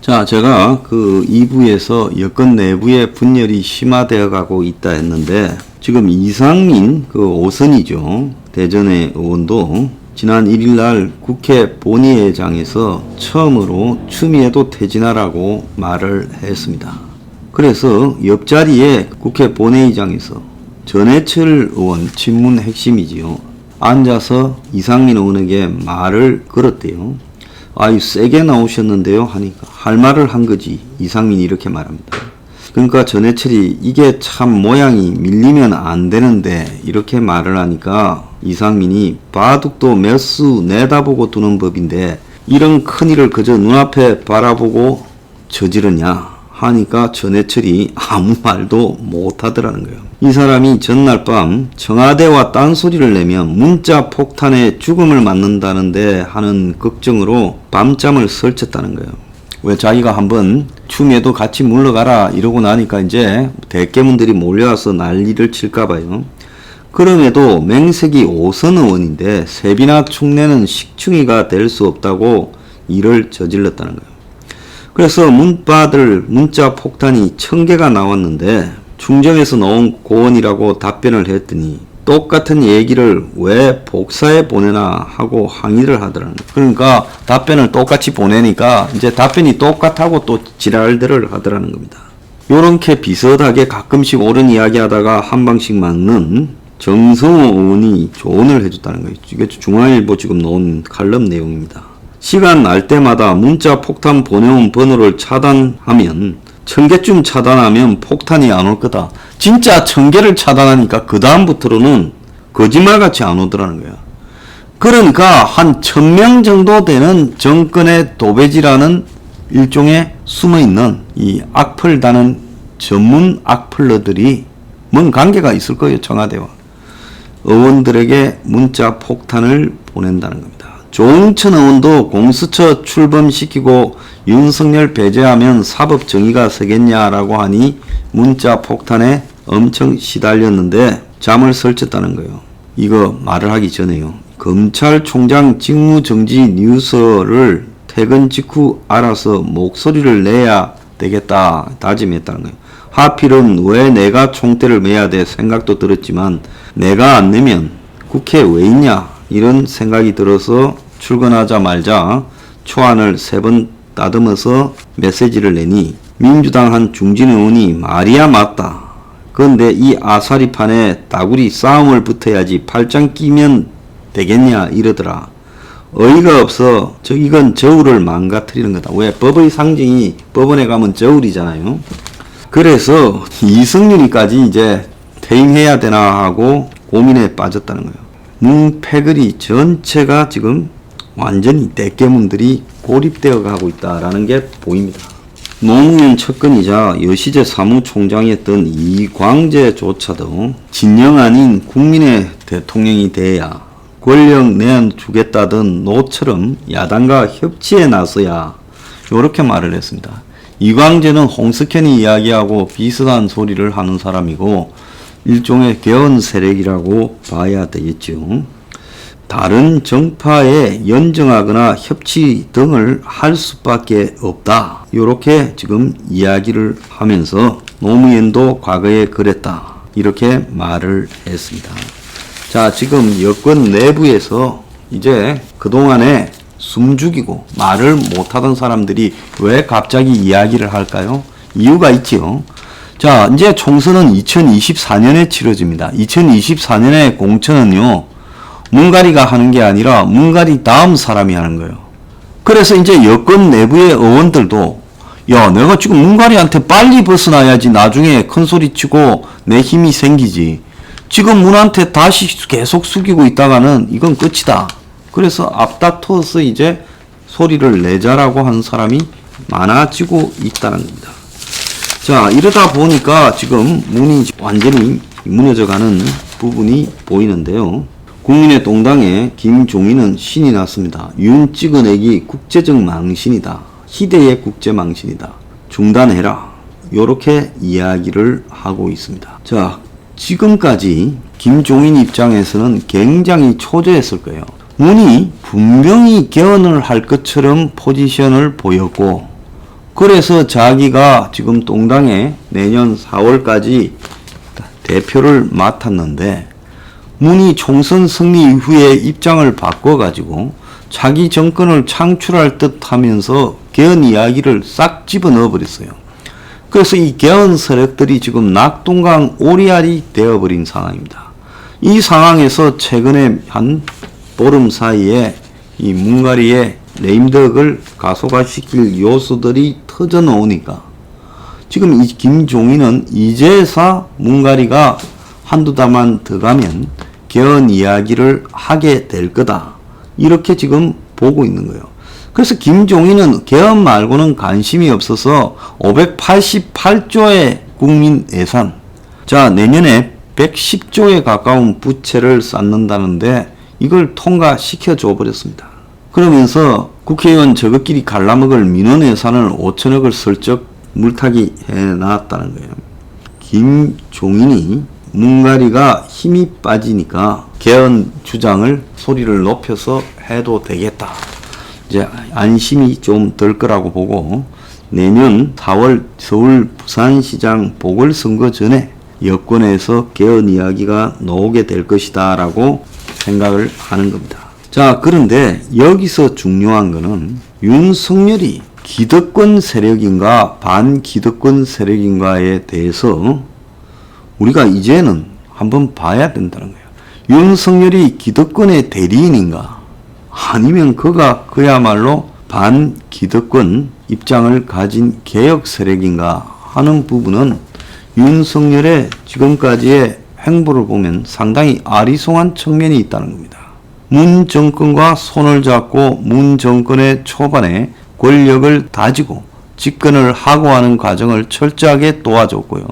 자, 제가 그 2부에서 여권 내부의 분열이 심화되어 가고 있다 했는데, 지금 이상민 그 5선이죠. 대전의 의원도 지난 1일날 국회 본회의장에서 처음으로 추미애도 퇴진하라고 말을 했습니다. 그래서 옆자리에 국회 본회의장에서 전해철 의원 친문 핵심이지요. 앉아서 이상민 의원에게 말을 걸었대요. 아유, 세게 나오셨는데요 하니까 할 말을 한 거지. 이상민이 이렇게 말합니다. 그러니까 전해철이 이게 참 모양이 밀리면 안 되는데 이렇게 말을 하니까 이상민이 바둑도 몇 수 내다보고 두는 법인데 이런 큰일을 그저 눈앞에 바라보고 저지르냐 하니까 전해철이 아무 말도 못하더라는 거예요. 이 사람이 전날 밤 청와대와 딴소리를 내면 문자 폭탄에 죽음을 맞는다는데 하는 걱정으로 밤잠을 설쳤다는 거예요. 왜 자기가 한번 추미애도 같이 물러가라 이러고 나니까 이제 대깨문들이 몰려와서 난리를 칠까봐요. 그럼에도 맹색이 5선 의원인데 세비나 흉내는 식충이가 될 수 없다고 일을 저질렀다는 거예요. 그래서 문받을 문자 폭탄이 1000개가 나왔는데 충정에서 나온 고언이라고 답변을 했더니 똑같은 얘기를 왜 복사해 보내나 하고 항의를 하더라는 거예요. 그러니까 답변을 똑같이 보내니까 이제 답변이 똑같다고 또 지랄들을 하더라는 겁니다. 요렇게 비슷하게 가끔씩 옳은 이야기 하다가 한 방씩 맞는 정성호 의원이 조언을 해줬다는 거예요. 이게 중앙일보 지금 나온 칼럼 내용입니다. 시간 날 때마다 문자 폭탄 보내온 번호를 차단하면 1000개쯤 차단하면 폭탄이 안 올 거다. 진짜 1000개를 차단하니까 그 다음부터는 거짓말같이 안 오더라는 거야. 그러니까 한 1000명 정도 되는 정권의 도배지라는 일종의 숨어있는 이 악플 다는 전문 악플러들이 뭔 관계가 있을 거예요. 청와대와. 의원들에게 문자 폭탄을 보낸다는 겁니다. 조응천 의원도 공수처 출범시키고 윤석열 배제하면 사법 정의가 서겠냐라고 하니 문자 폭탄에 엄청 시달렸는데 잠을 설쳤다는 거예요. 이거 말을 하기 전에요. 검찰총장 직무정지 뉴스를 퇴근 직후 알아서 목소리를 내야 되겠다 다짐했다는 거예요. 하필은 왜 내가 총대를 매야 돼 생각도 들었지만 내가 안 내면 국회에 왜 있냐 이런 생각이 들어서 출근하자마자 초안을 3번 따듬어서 메시지를 내니 민주당 한 중진 의원이 말이야 맞다. 그런데 이 아사리판에 따구리 싸움을 붙어야지 팔짱 끼면 되겠냐 이러더라. 어이가 없어. 이건 저울을 망가뜨리는 거다. 왜? 법의 상징이 법원에 가면 저울이잖아요. 그래서 이승윤이까지 이제 퇴임해야 되나 하고 고민에 빠졌다는 거예요. 문패거리 전체가 지금 완전히 대깨문들이 고립되어 가고 있다라는 게 보입니다. 노무현 측근이자 여시제 사무총장이었던 이광재조차도 진영 아닌 국민의 대통령이 돼야 권력 내어주겠다던 노처럼 야당과 협치에 나서야 이렇게 말을 했습니다. 이광재는 홍석현이 이야기하고 비슷한 소리를 하는 사람이고 일종의 개헌 세력이라고 봐야 되겠죠. 다른 정파에 연정하거나 협치 등을 할 수밖에 없다. 이렇게 지금 이야기를 하면서 노무현도 과거에 그랬다. 이렇게 말을 했습니다. 자, 지금 여권 내부에서 이제 그동안에 숨죽이고 말을 못하던 사람들이 왜 갑자기 이야기를 할까요? 이유가 있지요. 자, 이제 총선은 2024년에 치러집니다. 2024년의 공천은요, 문가리가 하는 게 아니라 문가리 다음 사람이 하는 거예요. 그래서 이제 여권 내부의 의원들도 야, 내가 지금 문가리한테 빨리 벗어나야지 나중에 큰 소리 치고 내 힘이 생기지. 지금 문한테 다시 계속 숙이고 있다가는 이건 끝이다. 그래서 앞다퉈서 이제 소리를 내자라고 하는 사람이 많아지고 있다는 겁니다. 자, 이러다 보니까 지금 문이 완전히 무너져가는 부분이 보이는데요. 국민의 동당에 김종인은 신이 났습니다. 윤 찍어내기 국제적 망신이다. 희대의 국제망신이다. 중단해라. 요렇게 이야기를 하고 있습니다. 자, 지금까지 김종인 입장에서는 굉장히 초조했을 거예요. 문이 분명히 개헌을 할 것처럼 포지션을 보였고 그래서 자기가 지금 동당에 내년 4월까지 대표를 맡았는데 문이 총선 승리 이후에 입장을 바꿔가지고 자기 정권을 창출할 듯 하면서 개헌 이야기를 싹 집어넣어 버렸어요. 그래서 이 개헌 세력들이 지금 낙동강 오리알이 되어버린 상황입니다. 이 상황에서 최근에 한 보름 사이에 이 문가리의 레임덕을 가속화시킬 요소들이 터져 나오니까 지금 이 김종인은 이제서 문가리가 한두 달만 더 가면 개헌 이야기를 하게 될 거다. 이렇게 지금 보고 있는 거예요. 그래서 김종인은 개헌 말고는 관심이 없어서 588조의 국민 예산, 자 내년에 110조에 가까운 부채를 쌓는다는데 이걸 통과시켜 줘 버렸습니다. 그러면서 국회의원 저것끼리 갈라먹을 민원 예산을 5천억을 슬쩍 물타기 해놨다는 거예요. 김종인이 문가리가 힘이 빠지니까 개헌 주장을 소리를 높여서 해도 되겠다. 이제 안심이 좀 들 거라고 보고 내년 4월 서울 부산시장 보궐선거 전에 여권에서 개헌 이야기가 나오게 될 것이다 라고 생각을 하는 겁니다. 자, 그런데 여기서 중요한 거는 윤석열이 기득권 세력인가 반기득권 세력인가에 대해서 우리가 이제는 한번 봐야 된다는 거예요. 윤석열이 기득권의 대리인인가 아니면 그가 그야말로 반기득권 입장을 가진 개혁 세력인가 하는 부분은 윤석열의 지금까지의 행보를 보면 상당히 아리송한 측면이 있다는 겁니다. 문 정권과 손을 잡고 문 정권의 초반에 권력을 다지고 집권을 하고 하는 과정을 철저하게 도와줬고요.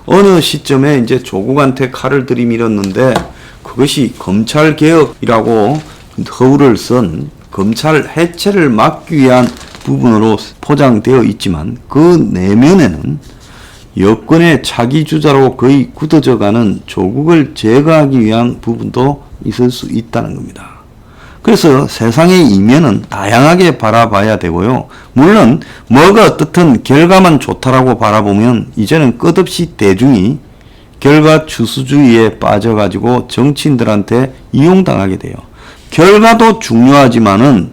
어느 시점에 이제 조국한테 칼을 들이밀었는데 그것이 검찰개혁이라고 허울을 쓴 검찰 해체를 막기 위한 부분으로 포장되어 있지만 그 내면에는 여권의 차기주자로 거의 굳어져가는 조국을 제거하기 위한 부분도 있을 수 있다는 겁니다. 그래서 세상의 이면은 다양하게 바라봐야 되고요. 물론 뭐가 어떻든 결과만 좋다라고 바라보면 이제는 끝없이 대중이 결과 추수주의에 빠져가지고 정치인들한테 이용당하게 돼요. 결과도 중요하지만은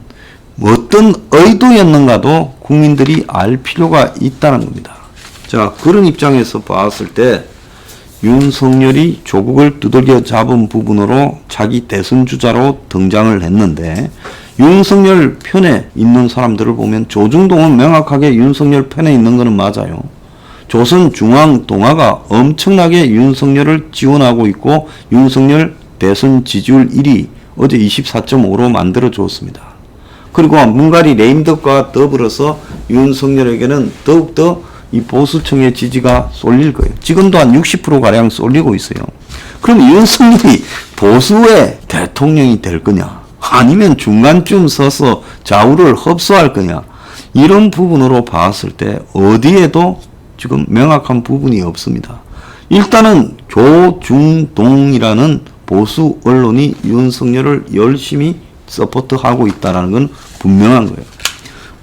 어떤 의도였는가도 국민들이 알 필요가 있다는 겁니다. 자, 그런 입장에서 봤을 때 윤석열이 조국을 두들겨 잡은 부분으로 자기 대선 주자로 등장을 했는데 윤석열 편에 있는 사람들을 보면 조중동은 명확하게 윤석열 편에 있는 것은 맞아요. 조선중앙동아가 엄청나게 윤석열을 지원하고 있고 윤석열 대선 지지율 1위 어제 24.5로 만들어 주었습니다. 그리고 문가리 레임덕과 더불어서 윤석열에게는 더욱더 이 보수층의 지지가 쏠릴 거예요. 지금도 한 60%가량 쏠리고 있어요. 그럼 윤석열이 보수의 대통령이 될 거냐? 아니면 중간쯤 서서 좌우를 흡수할 거냐? 이런 부분으로 봤을 때 어디에도 지금 명확한 부분이 없습니다. 일단은 조중동이라는 보수 언론이 윤석열을 열심히 서포트하고 있다는 건 분명한 거예요.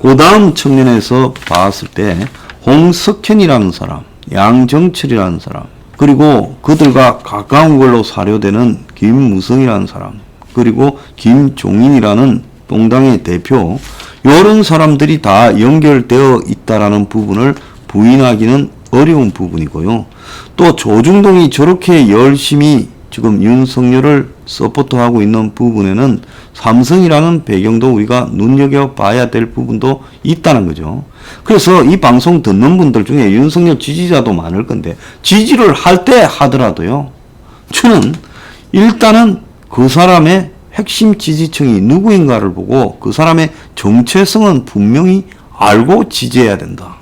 그 다음 측면에서 봤을 때 홍석현이라는 사람, 양정철이라는 사람, 그리고 그들과 가까운 걸로 사료되는 김무성이라는 사람, 그리고 김종인이라는 동당의 대표, 이런 사람들이 다 연결되어 있다라는 부분을 부인하기는 어려운 부분이고요. 또 조중동이 저렇게 열심히 지금 윤석열을 서포트하고 있는 부분에는 삼성이라는 배경도 우리가 눈여겨봐야 될 부분도 있다는 거죠. 그래서 이 방송 듣는 분들 중에 윤석열 지지자도 많을 건데 지지를 할 때 하더라도요. 저는 일단은 그 사람의 핵심 지지층이 누구인가를 보고 그 사람의 정체성은 분명히 알고 지지해야 된다.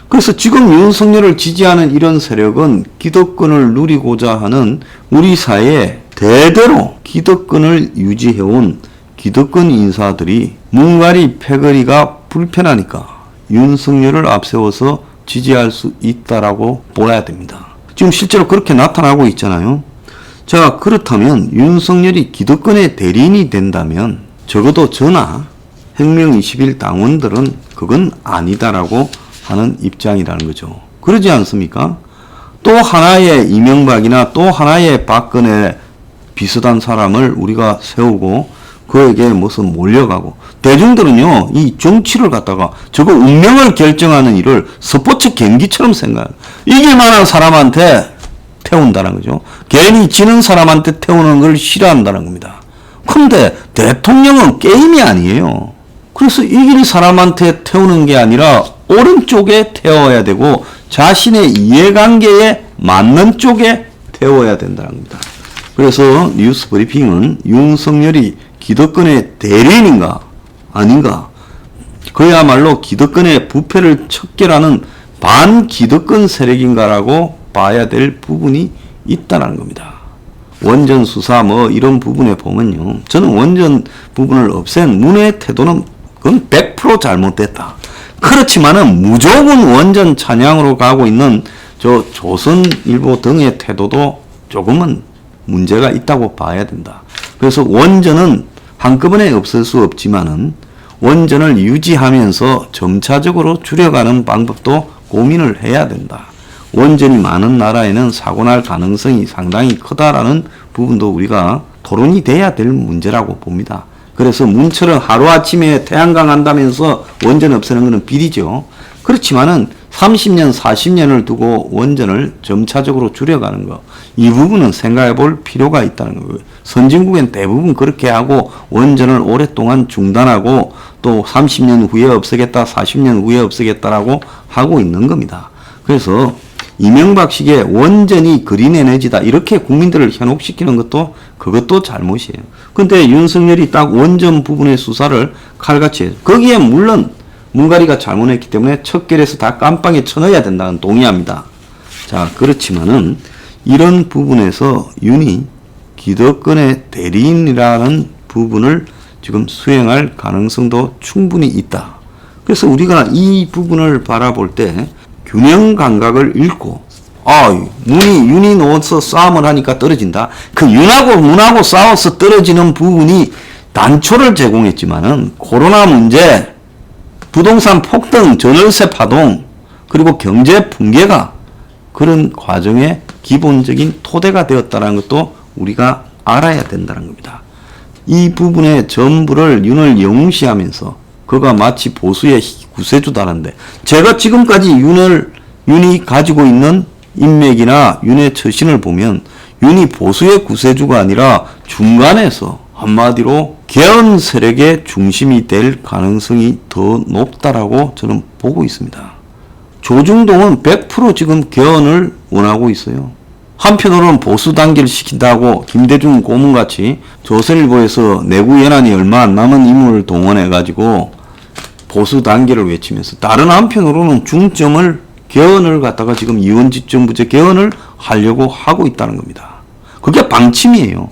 그래서 지금 윤석열을 지지하는 이런 세력은 기득권을 누리고자 하는 우리 사회에 대대로 기득권을 유지해온 기득권 인사들이 문가리 패거리가 불편하니까 윤석열을 앞세워서 지지할 수 있다라고 보아야 됩니다. 지금 실제로 그렇게 나타나고 있잖아요. 자, 그렇다면 윤석열이 기득권의 대리인이 된다면 적어도 저나 혁명 21 당원들은 그건 아니다라고 하는 입장이라는 거죠. 그러지 않습니까? 또 하나의 이명박이나 또 하나의 박근혜 비슷한 사람을 우리가 세우고 그에게 무슨 몰려가고, 대중들은요 이 정치를 갖다가 저거 운명을 결정하는 일을 스포츠 경기처럼 생각해요. 이길 만한 사람한테 태운다는 거죠. 괜히 지는 사람한테 태우는 걸 싫어한다는 겁니다. 근데 대통령은 게임이 아니에요. 그래서 이길 사람한테 태우는 게 아니라 오른쪽에 태워야 되고 자신의 이해관계에 맞는 쪽에 태워야 된다는 겁니다. 그래서 뉴스 브리핑은 윤석열이 기득권의 대리인인가 아닌가, 그야말로 기득권의 부패를 척결하는 반기득권 세력인가라고 봐야 될 부분이 있다는 겁니다. 원전 수사 뭐 이런 부분에 보면요, 저는 원전 부분을 없앤 문의 태도는 그건 100% 잘못됐다. 그렇지만은 무조건 원전 찬양으로 가고 있는 저 조선일보 등의 태도도 조금은 문제가 있다고 봐야 된다. 그래서 원전은 한꺼번에 없앨 수 없지만은 원전을 유지하면서 점차적으로 줄여가는 방법도 고민을 해야 된다. 원전이 많은 나라에는 사고 날 가능성이 상당히 크다라는 부분도 우리가 토론이 돼야 될 문제라고 봅니다. 그래서 문처럼 하루아침에 태양광 한다면서 원전 없애는 것은 비리죠. 그렇지만은 30년, 40년을 두고 원전을 점차적으로 줄여가는 거, 이 부분은 생각해 볼 필요가 있다는 거고요. 선진국엔 대부분 그렇게 하고 원전을 오랫동안 중단하고 또 30년 후에 없애겠다, 40년 후에 없애겠다라고 하고 있는 겁니다. 그래서 이명박식의 원전이 그린 에너지다 이렇게 국민들을 현혹시키는 것도 그것도 잘못이에요. 근데 윤석열이 딱 원전 부분의 수사를 칼같이 해요. 거기에 물론 문가리가 잘못했기 때문에 척결해서 다 깜빵에 쳐넣어야 된다는 동의합니다. 자, 그렇지만은 이런 부분에서 윤이 기득권의 대리인이라는 부분을 지금 수행할 가능성도 충분히 있다. 그래서 우리가 이 부분을 바라볼 때 균형 감각을 잃고, 윤이 넣어서 싸움을 하니까 떨어진다. 그 윤하고 문하고 싸워서 떨어지는 부분이 단초를 제공했지만은 코로나 문제, 부동산 폭등, 전월세 파동, 그리고 경제 붕괴가 그런 과정의 기본적인 토대가 되었다는 것도 우리가 알아야 된다는 겁니다. 이 부분의 전부를 윤을 영시하면서 그가 마치 보수의 구세주다는데, 제가 지금까지 윤이 가지고 있는 인맥이나 윤의 처신을 보면 윤이 보수의 구세주가 아니라 중간에서 한마디로 개헌 세력의 중심이 될 가능성이 더 높다라고 저는 보고 있습니다. 조중동은 100% 지금 개헌을 원하고 있어요. 한편으로는 보수 단계를 시킨다고 김대중 고문같이 조선일보에서 내부 연한이 얼마 안 남은 인물을 동원해가지고 보수 단계를 외치면서, 다른 한편으로는 중점을 개헌을 갖다가 지금 이원집정부제 개헌을 하려고 하고 있다는 겁니다. 그게 방침이에요.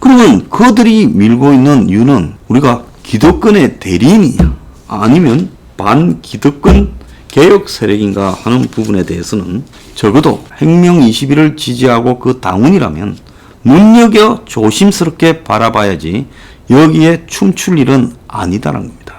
그러면 그들이 밀고 있는 윤은 우리가 기득권의 대리인이냐 아니면 반기득권 개혁 세력인가 하는 부분에 대해서는 적어도 핵명 21을 지지하고 그 당원이라면 눈여겨 조심스럽게 바라봐야지 여기에 춤출 일은 아니다라는 겁니다.